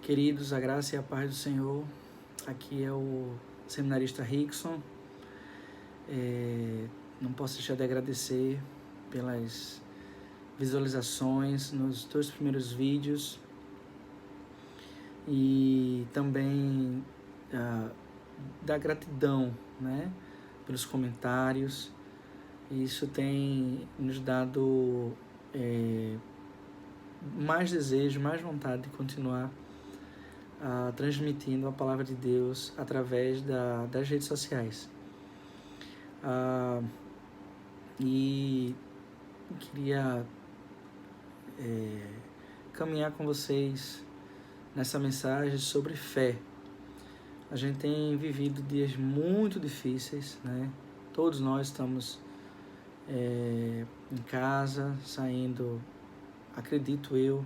Queridos, a graça e a paz do Senhor. Aqui é o seminarista Rickson. Não posso deixar de agradecer pelas visualizações nos 2 primeiros vídeos e também da gratidão, né, pelos comentários. Isso tem nos dado mais desejo, mais vontade de continuar transmitindo a palavra de Deus através das redes sociais. E queria caminhar com vocês nessa mensagem sobre fé. A gente tem vivido dias muito difíceis, né? Todos nós estamos em casa, saindo, acredito eu,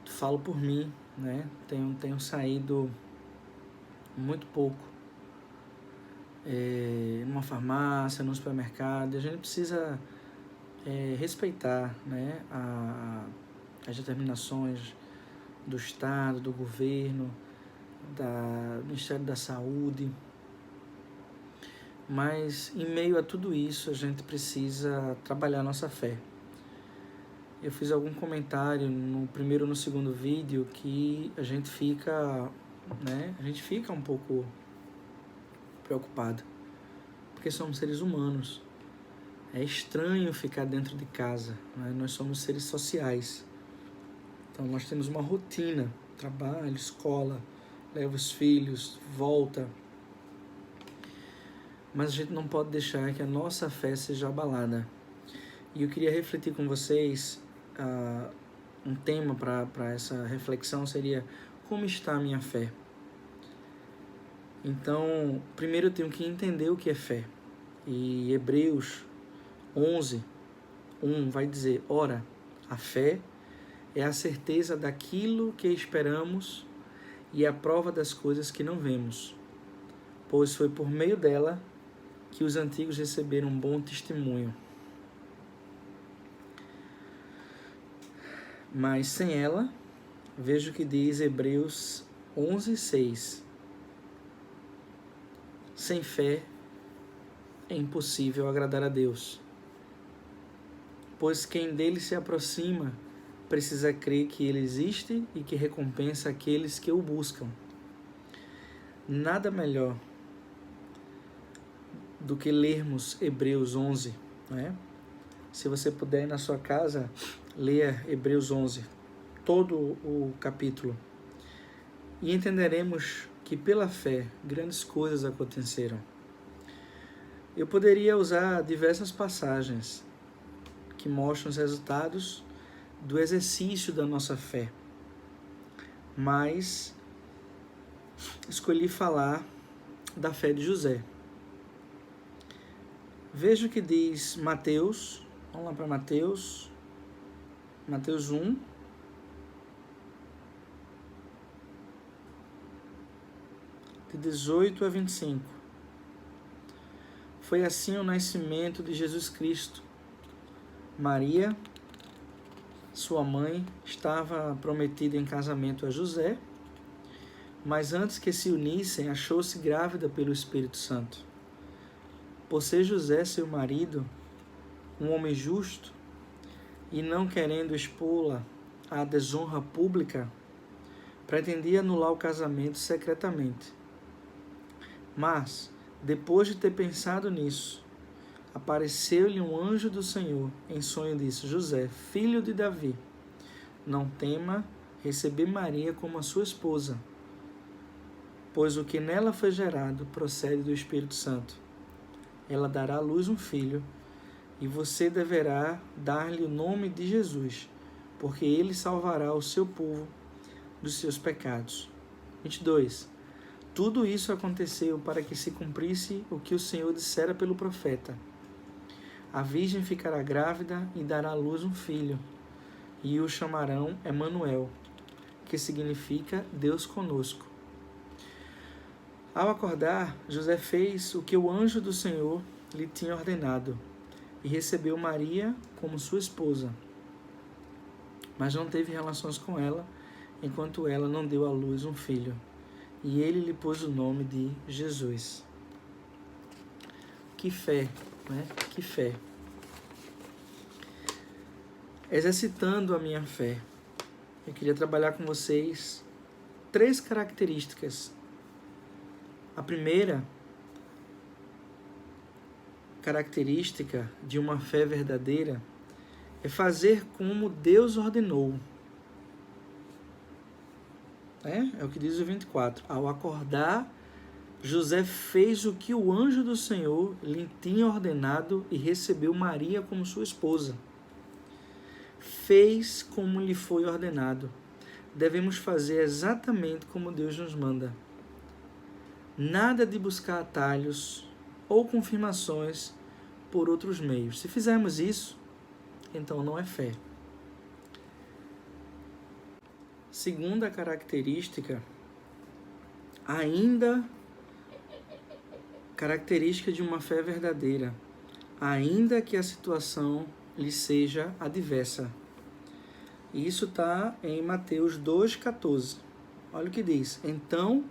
falo por mim, né? Tenho saído muito pouco numa farmácia, num supermercado. A gente precisa respeitar, né, as determinações do Estado, do governo, do Ministério da Saúde. Mas em meio a tudo isso, a gente precisa trabalhar nossa fé. Eu fiz algum comentário no primeiro ou no segundo vídeo que a gente fica um pouco preocupado, porque somos seres humanos. É estranho ficar dentro de casa, né? Nós somos seres sociais. Então nós temos uma rotina, trabalho, escola, leva os filhos, volta. Mas a gente não pode deixar que a nossa fé seja abalada. E eu queria refletir com vocês, um tema para essa reflexão seria: como está a minha fé? Então, primeiro eu tenho que entender o que é fé. E Hebreus 11:1 vai dizer: ora, a fé é a certeza daquilo que esperamos e a prova das coisas que não vemos, pois foi por meio dela que os antigos receberam um bom testemunho. Mas sem ela, veja o que diz Hebreus 11:6. Sem fé é impossível agradar a Deus, pois quem dele se aproxima precisa crer que ele existe e que recompensa aqueles que o buscam. Nada melhor do que lermos Hebreus 11, né? Se você puder ir na sua casa, leia Hebreus 11, todo o capítulo, e entenderemos que pela fé grandes coisas aconteceram. Eu poderia usar diversas passagens que mostram os resultados do exercício da nossa fé, mas escolhi falar da fé de José. Veja o que diz Mateus. Vamos lá para Mateus 1, de 18 a 25. Foi assim o nascimento de Jesus Cristo. Maria, sua mãe, estava prometida em casamento a José, mas antes que se unissem, achou-se grávida pelo Espírito Santo. Por ser José, seu marido, um homem justo, e não querendo expô-la à desonra pública, pretendia anular o casamento secretamente. Mas, depois de ter pensado nisso, apareceu-lhe um anjo do Senhor em sonho e disse: José, filho de Davi, não tema receber Maria como a sua esposa, pois o que nela foi gerado procede do Espírito Santo. Ela dará à luz um filho, e você deverá dar-lhe o nome de Jesus, porque ele salvará o seu povo dos seus pecados. 22. Tudo isso aconteceu para que se cumprisse o que o Senhor dissera pelo profeta: a virgem ficará grávida e dará à luz um filho, e o chamarão Emanuel, que significa Deus conosco. Ao acordar, José fez o que o anjo do Senhor lhe tinha ordenado e recebeu Maria como sua esposa. Mas não teve relações com ela enquanto ela não deu à luz um filho. E ele lhe pôs o nome de Jesus. Que fé, né? Que fé. Exercitando a minha fé, eu queria trabalhar com vocês 3 características. A primeira característica de uma fé verdadeira é fazer como Deus ordenou. É o que diz o 24. Ao acordar, José fez o que o anjo do Senhor lhe tinha ordenado e recebeu Maria como sua esposa. Fez como lhe foi ordenado. Devemos fazer exatamente como Deus nos manda. Nada de buscar atalhos ou confirmações por outros meios. Se fizermos isso, então não é fé. Segunda característica, característica de uma fé verdadeira, ainda que a situação lhe seja adversa. Isso está em Mateus 2,14. Olha o que diz. Então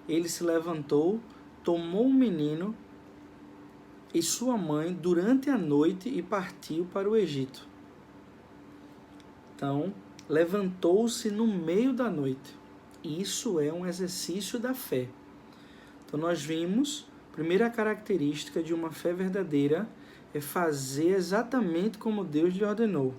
ele se levantou, tomou o menino e sua mãe durante a noite e partiu para o Egito. Então, levantou-se no meio da noite. Isso é um exercício da fé. Então, nós vimos, a primeira característica de uma fé verdadeira é fazer exatamente como Deus lhe ordenou.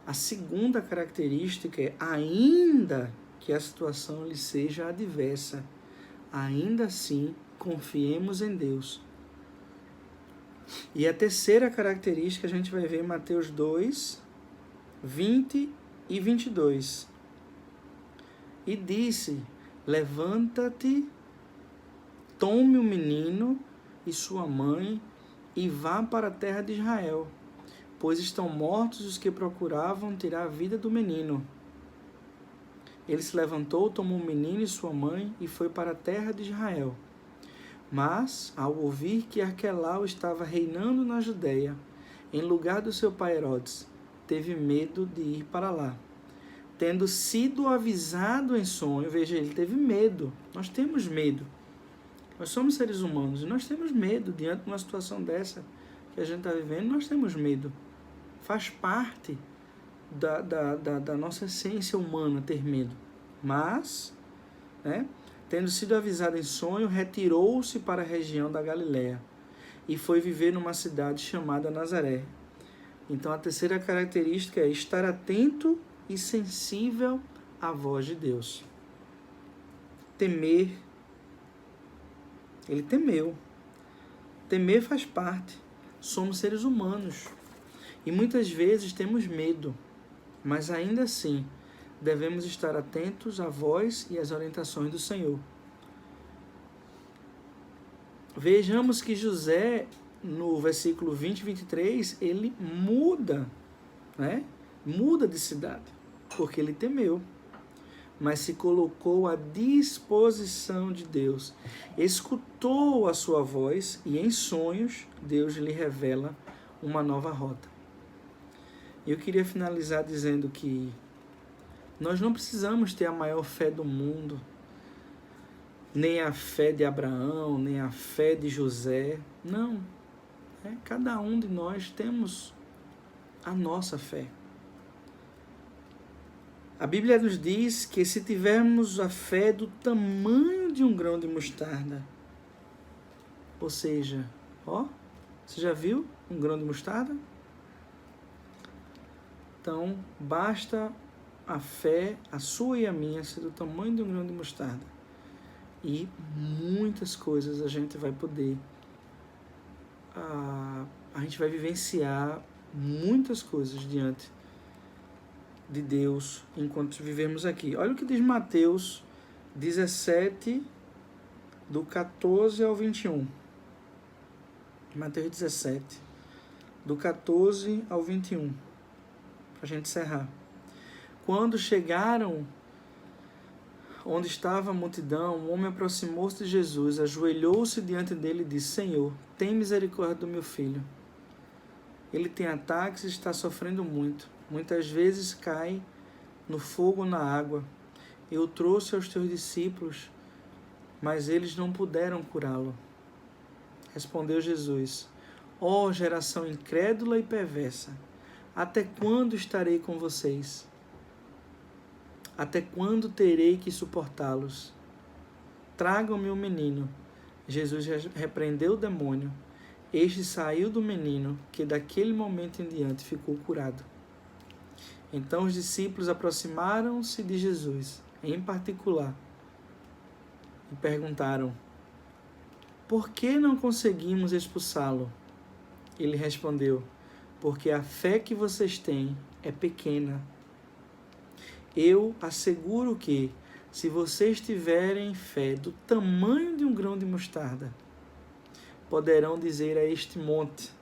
A segunda característica é, ainda que a situação lhe seja adversa, ainda assim, confiemos em Deus. E a terceira característica a gente vai ver em Mateus 2, 20 e 22. E disse, levanta-te, tome o menino e sua mãe e vá para a terra de Israel, pois estão mortos os que procuravam tirar a vida do menino. Ele se levantou, tomou o menino e sua mãe e foi para a terra de Israel. Mas, ao ouvir que Arquelau estava reinando na Judeia, em lugar do seu pai Herodes, teve medo de ir para lá. Tendo sido avisado em sonho, veja, ele teve medo. Nós temos medo. Nós somos seres humanos e nós temos medo diante de uma situação dessa que a gente está vivendo. Nós temos medo. Faz parte da nossa essência humana ter medo. Mas, tendo sido avisado em sonho, retirou-se para a região da Galiléia e foi viver numa cidade chamada Nazaré. Então, a terceira característica é estar atento e sensível à voz de Deus. Temer. Ele temeu. Temer faz parte. Somos seres humanos. E muitas vezes temos medo. Mas ainda assim, devemos estar atentos à voz e às orientações do Senhor. Vejamos que José, no versículo 20 e 23, ele muda, muda de cidade, porque ele temeu, mas se colocou à disposição de Deus, escutou a sua voz e em sonhos Deus lhe revela uma nova rota. Eu queria finalizar dizendo que nós não precisamos ter a maior fé do mundo, nem a fé de Abraão, nem a fé de José. Não. Cada um de nós temos a nossa fé. A Bíblia nos diz que se tivermos a fé do tamanho de um grão de mostarda, ou seja, você já viu um grão de mostarda? Então, basta a fé, a sua e a minha, ser do tamanho de um grão de mostarda. E muitas coisas a gente vai poder, a gente vai vivenciar muitas coisas diante de Deus enquanto vivemos aqui. Olha o que diz Mateus 17, do 14 ao 21. Mateus 17, do 14 ao 21. Para a gente encerrar. Quando chegaram onde estava a multidão, um homem aproximou-se de Jesus, ajoelhou-se diante dele e disse: Senhor, tem misericórdia do meu filho. Ele tem ataques e está sofrendo muito. Muitas vezes cai no fogo ou na água. Eu o trouxe aos teus discípulos, mas eles não puderam curá-lo. Respondeu Jesus: Ó geração incrédula e perversa, até quando estarei com vocês? Até quando terei que suportá-los? Tragam-me o menino. Jesus repreendeu o demônio. Este saiu do menino, que daquele momento em diante ficou curado. Então os discípulos aproximaram-se de Jesus, em particular, e perguntaram: Por que não conseguimos expulsá-lo? Ele respondeu: Porque a fé que vocês têm é pequena. Eu asseguro que, se vocês tiverem fé do tamanho de um grão de mostarda, poderão dizer a este monte: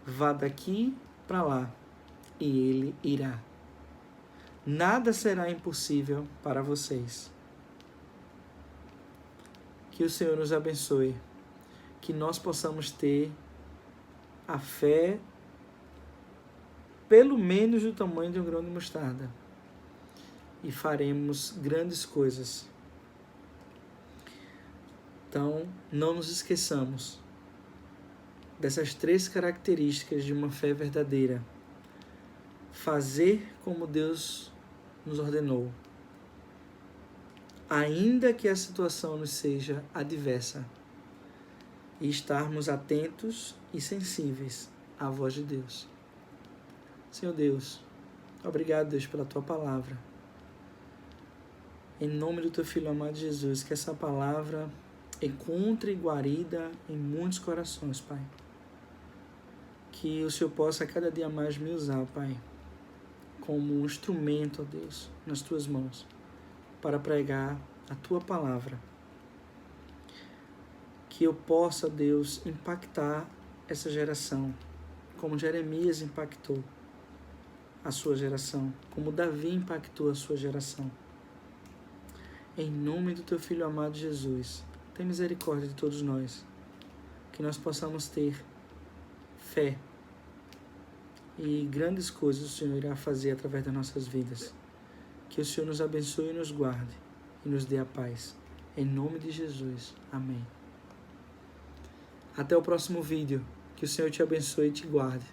vá daqui para lá, e ele irá. Nada será impossível para vocês. Que o Senhor nos abençoe, que nós possamos ter a fé pelo menos do tamanho de um grão de mostarda, e faremos grandes coisas. Então, não nos esqueçamos dessas 3 características de uma fé verdadeira. Fazer como Deus nos ordenou, ainda que a situação nos seja adversa, e estarmos atentos e sensíveis à voz de Deus. Senhor Deus, obrigado, Deus, pela Tua palavra. Em nome do Teu Filho amado Jesus, que essa palavra encontre guarida em muitos corações, Pai. Que o Senhor possa cada dia mais me usar, Pai, como um instrumento, ó Deus, nas Tuas mãos, para pregar a Tua palavra. Que eu possa, Deus, impactar essa geração, como Jeremias impactou a sua geração, como Davi impactou a sua geração. Em nome do Teu Filho amado Jesus, tem misericórdia de todos nós, que nós possamos ter fé, e grandes coisas o Senhor irá fazer através das nossas vidas. Que o Senhor nos abençoe e nos guarde, e nos dê a paz. Em nome de Jesus. Amém. Até o próximo vídeo. Que o Senhor te abençoe e te guarde.